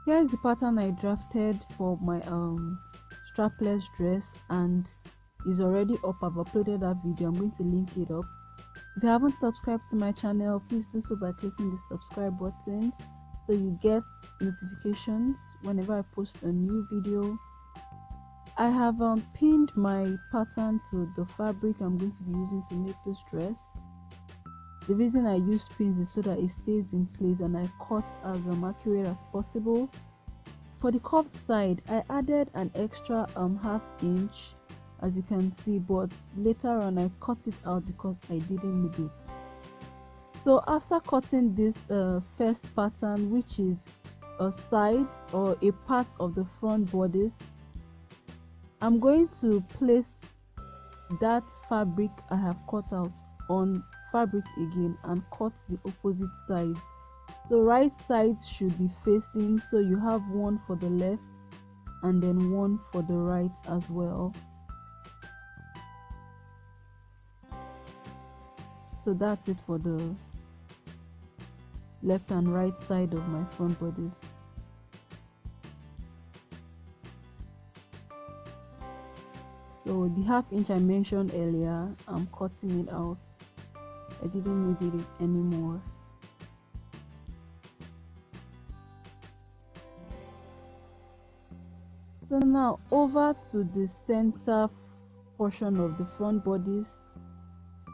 Here is the pattern I drafted for my strapless dress, and is already up. I've uploaded that video. I'm going to link it up. If you haven't subscribed to my channel, please do so by clicking the subscribe button so you get notifications whenever I post a new video. I have pinned my pattern to the fabric I'm going to be using to make this dress. The reason I use pins is so that it stays in place and I cut as accurate as possible. For the curved side, I added an extra half inch, as you can see, but later on I cut it out because I didn't need it. So after cutting this first pattern, which is a side or a part of the front bodice, I'm going to place that fabric I have cut out on fabric again and cut the opposite side. So right sides should be facing, so you have one for the left and then one for the right as well. So that's it for the left and right side of my front bodice. So the half inch I mentioned earlier, I'm cutting it out. I didn't need it anymore. So now over to the center portion of the front bodice.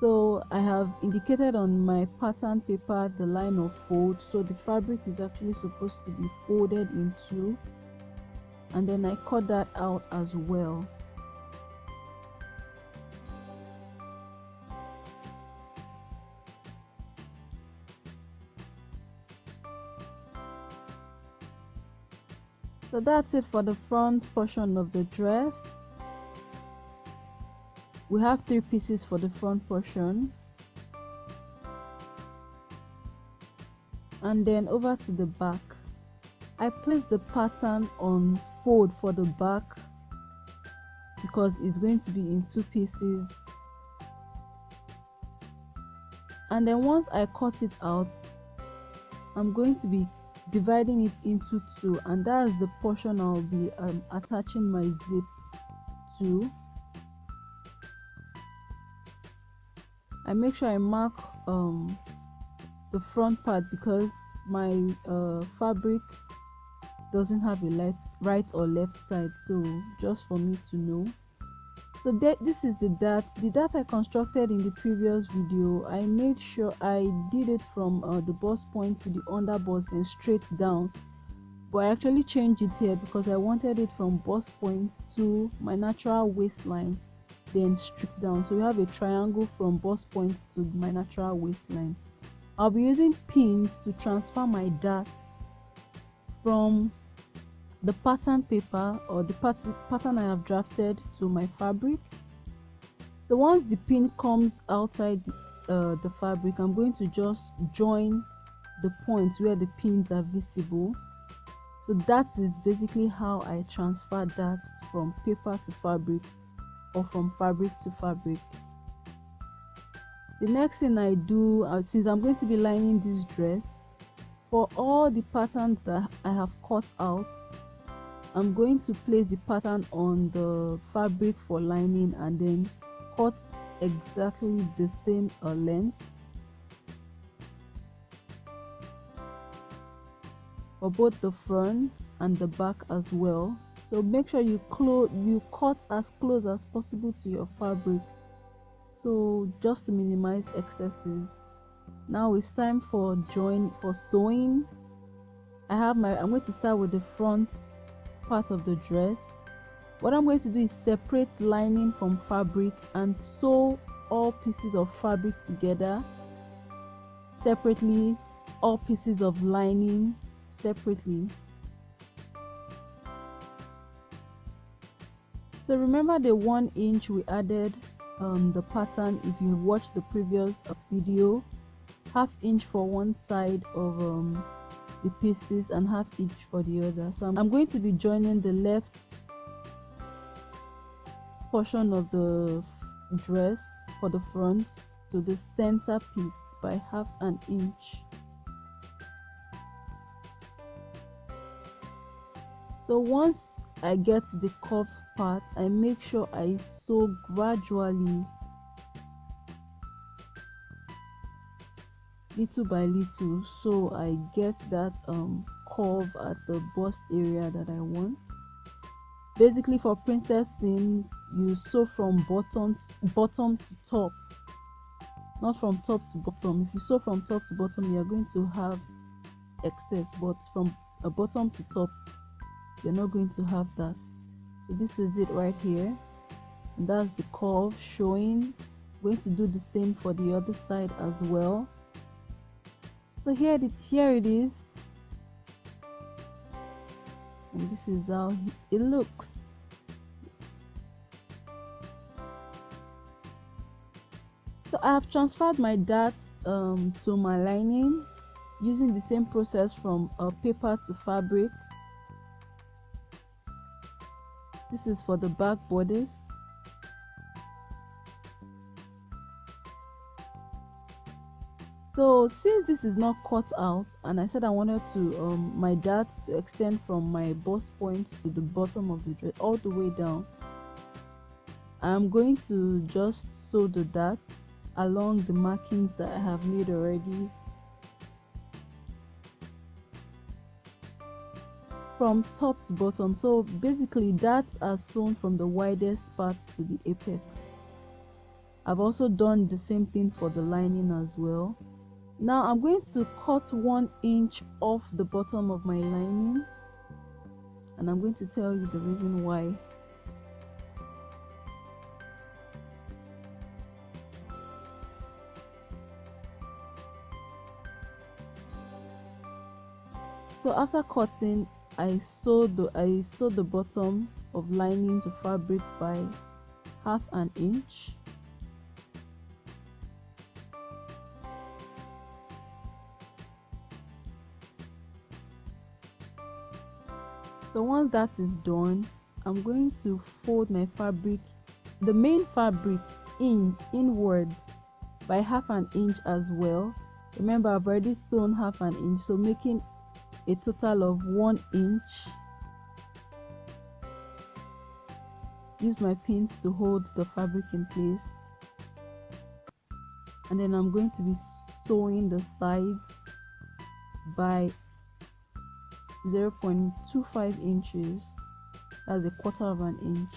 So I have indicated on my pattern paper the line of fold, so the fabric is actually supposed to be folded in two, and then I cut that out as well. So that's it for the front portion of the dress. We have 3 pieces for the front portion, and then over to the back. I placed the pattern on fold for the back because it's going to be in 2 pieces, and then once I cut it out, I'm going to be dividing it into 2, and that's the portion I'll be attaching my zip to. I make sure I mark the front part because my fabric doesn't have a right or left side, so just for me to know. So this is the dart I constructed in the previous video. I made sure I did it from the bust point to the under bust and straight down, but I actually changed it here because I wanted it from bust point to my natural waistline, then straight down. So we have a triangle from bust point to my natural waistline. I'll be using pins to transfer my dart from the pattern paper or the pattern I have drafted to my fabric. So once the pin comes outside the fabric, I'm going to just join the points where the pins are visible. So that is basically how I transfer that from paper to fabric or from fabric to fabric. The next thing I do, since I'm going to be lining this dress, for all the patterns that I have cut out, I'm going to place the pattern on the fabric for lining and then cut exactly the same length for both the front and the back as well. So make sure you cut as close as possible to your fabric, so just to minimize excesses. Now it's time for sewing. I'm going to start with the front part of the dress. What I'm going to do is separate lining from fabric and sew all pieces of fabric together separately, all pieces of lining separately. So remember the 1 inch we added the pattern. If you watched the previous video, half inch for one side of the pieces and half inch for the other. So I'm going to be joining the left portion of the dress for the front to the center piece by half an inch. So once I get the curved part, I make sure I sew gradually, little by little, so I get that curve at the bust area that I want. Basically, for princess seams, you sew from bottom to top, not from top to bottom. If you sew from top to bottom, you're going to have excess, but from a bottom to top, you're not going to have that. So this is it right here, and that's the curve showing. I'm going to do the same for the other side as well. So here it is, and this is how it looks. So I have transferred my dart to my lining using the same process from paper to fabric. This is for the back borders. So since this is not cut out, and I said I wanted to my dart to extend from my bust point to the bottom of the dress all the way down, I'm going to just sew the dart along the markings that I have made already from top to bottom. So basically darts are sewn from the widest part to the apex. I've also done the same thing for the lining as well. Now I'm going to cut 1 inch off the bottom of my lining, and I'm going to tell you the reason why. So after cutting, I sew the bottom of lining to fabric by 1/2 inch. So once that is done, I'm going to fold my fabric, the main fabric, inward by 1/2 inch as well. Remember, I've already sewn 1/2 inch, so making a total of 1 inch. Use my pins to hold the fabric in place, and then I'm going to be sewing the sides by 0.25 inches. That's 1/4 inch.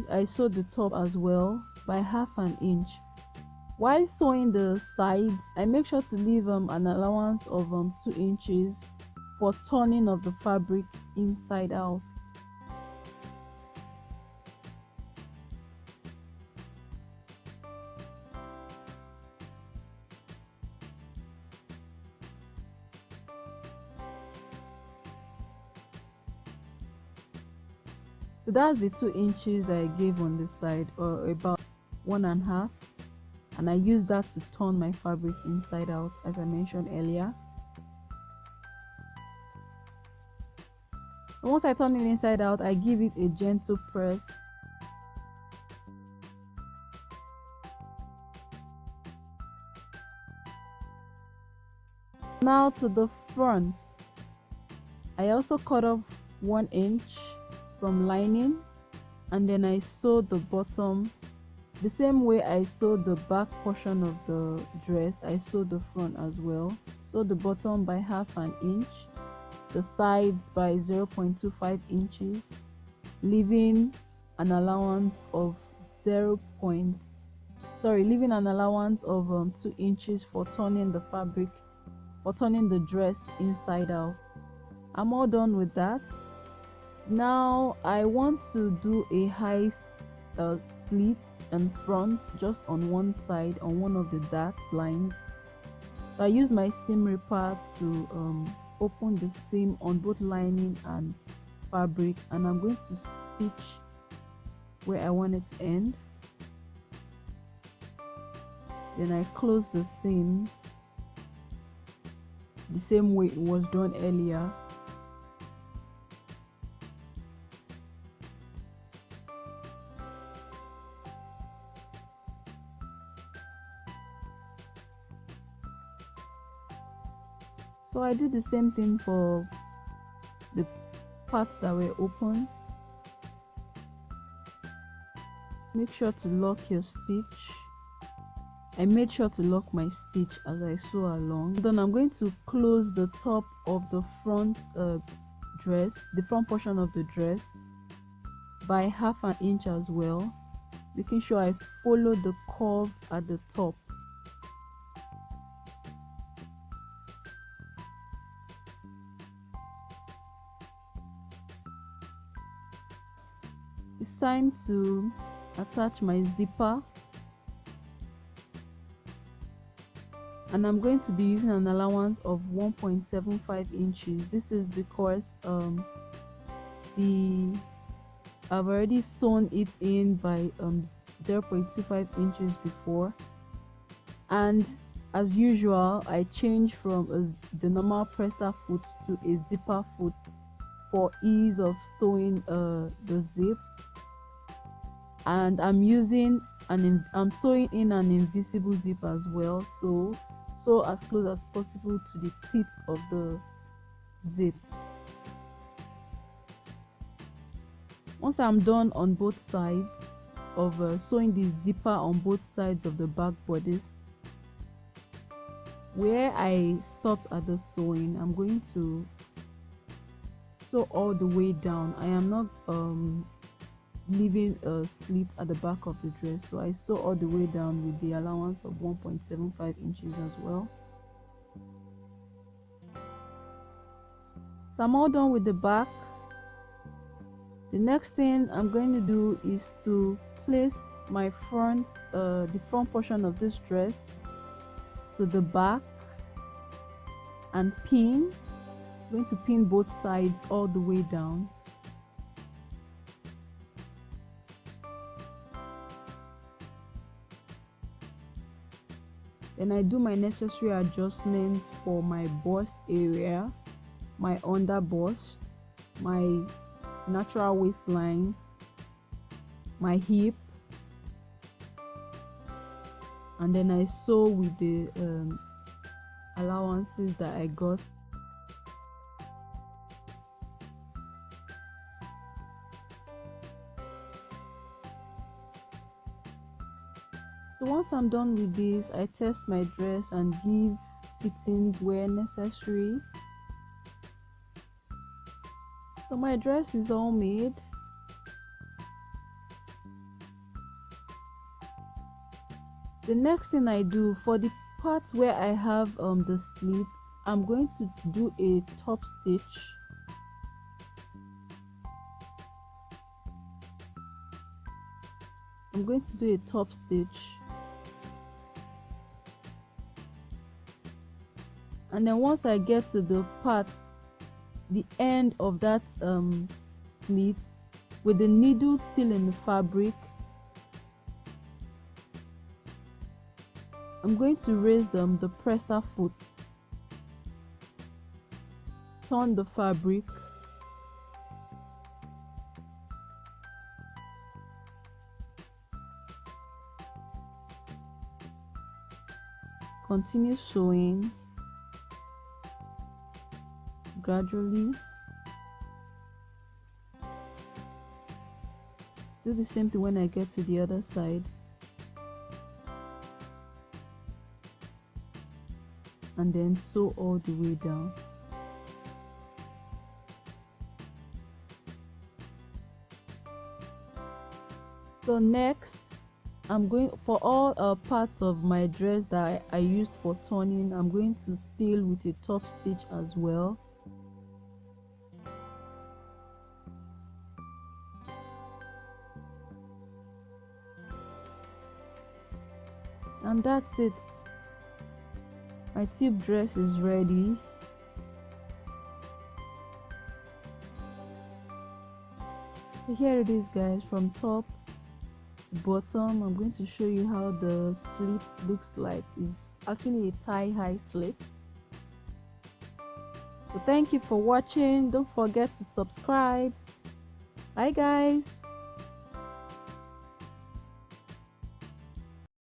I sew the top as well by 1/2 inch. While sewing the sides, I make sure to leave an allowance of 2 inches for turning of the fabric inside out. So that's the 2 inches I gave on this side, or about 1.5, and I use that to turn my fabric inside out, as I mentioned earlier. And once I turn it inside out, I give it a gentle press. Now to the front, I also cut off 1 inch from lining, and then I sew the bottom the same way I sew the back portion of the dress. I sew the front as well. Sew the bottom by 1/2 inch, the sides by 0.25 inches, leaving an allowance of 2 inches for turning the fabric, for turning the dress inside out. I'm all done with that. Now I want to do a high slit and front just on one side, on one of the dart lines. So I use my seam ripper to open the seam on both lining and fabric, and I'm going to stitch where I want it to end. Then I close the seam the same way it was done earlier. So I did the same thing for the parts that were open. Make sure to lock your stitch. I made sure to lock my stitch as I sew along. Then I'm going to close the top of the front dress, the front portion of the dress, by 1/2 inch as well, making sure I follow the curve at the top. It's time to attach my zipper, and I'm going to be using an allowance of 1.75 inches. This is because I've already sewn it in by 0.25 inches before, and as usual I changed from the normal presser foot to a zipper foot for ease of sewing the zip. And I'm sewing in an invisible zip as well, so as close as possible to the tip of the zip. Once I'm done on both sides of sewing the zipper on both sides of the back bodice, where I stopped at the sewing, I'm going to sew all the way down. I am not leaving a slit at the back of the dress, so I sew all the way down with the allowance of 1.75 inches as well. So I'm all done with the back. The next thing I'm going to do is to place my the front portion of this dress to the back and pin. I'm going to pin both sides all the way down. Then I do my necessary adjustments for my bust area, my under bust, my natural waistline, my hip, and then I sew with the allowances that I got. So once I'm done with this, I test my dress and give fittings where necessary. So my dress is all made. The next thing I do, for the parts where I have the slit, I'm going to do a top stitch. I'm going to do a top stitch, and then once I get to the part, the end of that slit, with the needle still in the fabric, I'm going to raise the presser foot, turn the fabric, continue sewing gradually. Do the same thing when I get to the other side, and then sew all the way down. So next, I'm going, for all parts of my dress that I used for turning, I'm going to seal with a top stitch as well. And that's it. My tip dress is ready. So here it is, guys, from top to bottom. I'm going to show you how the slit looks like. It's actually a tie-high slit. So thank you for watching. Don't forget to subscribe. Bye, guys.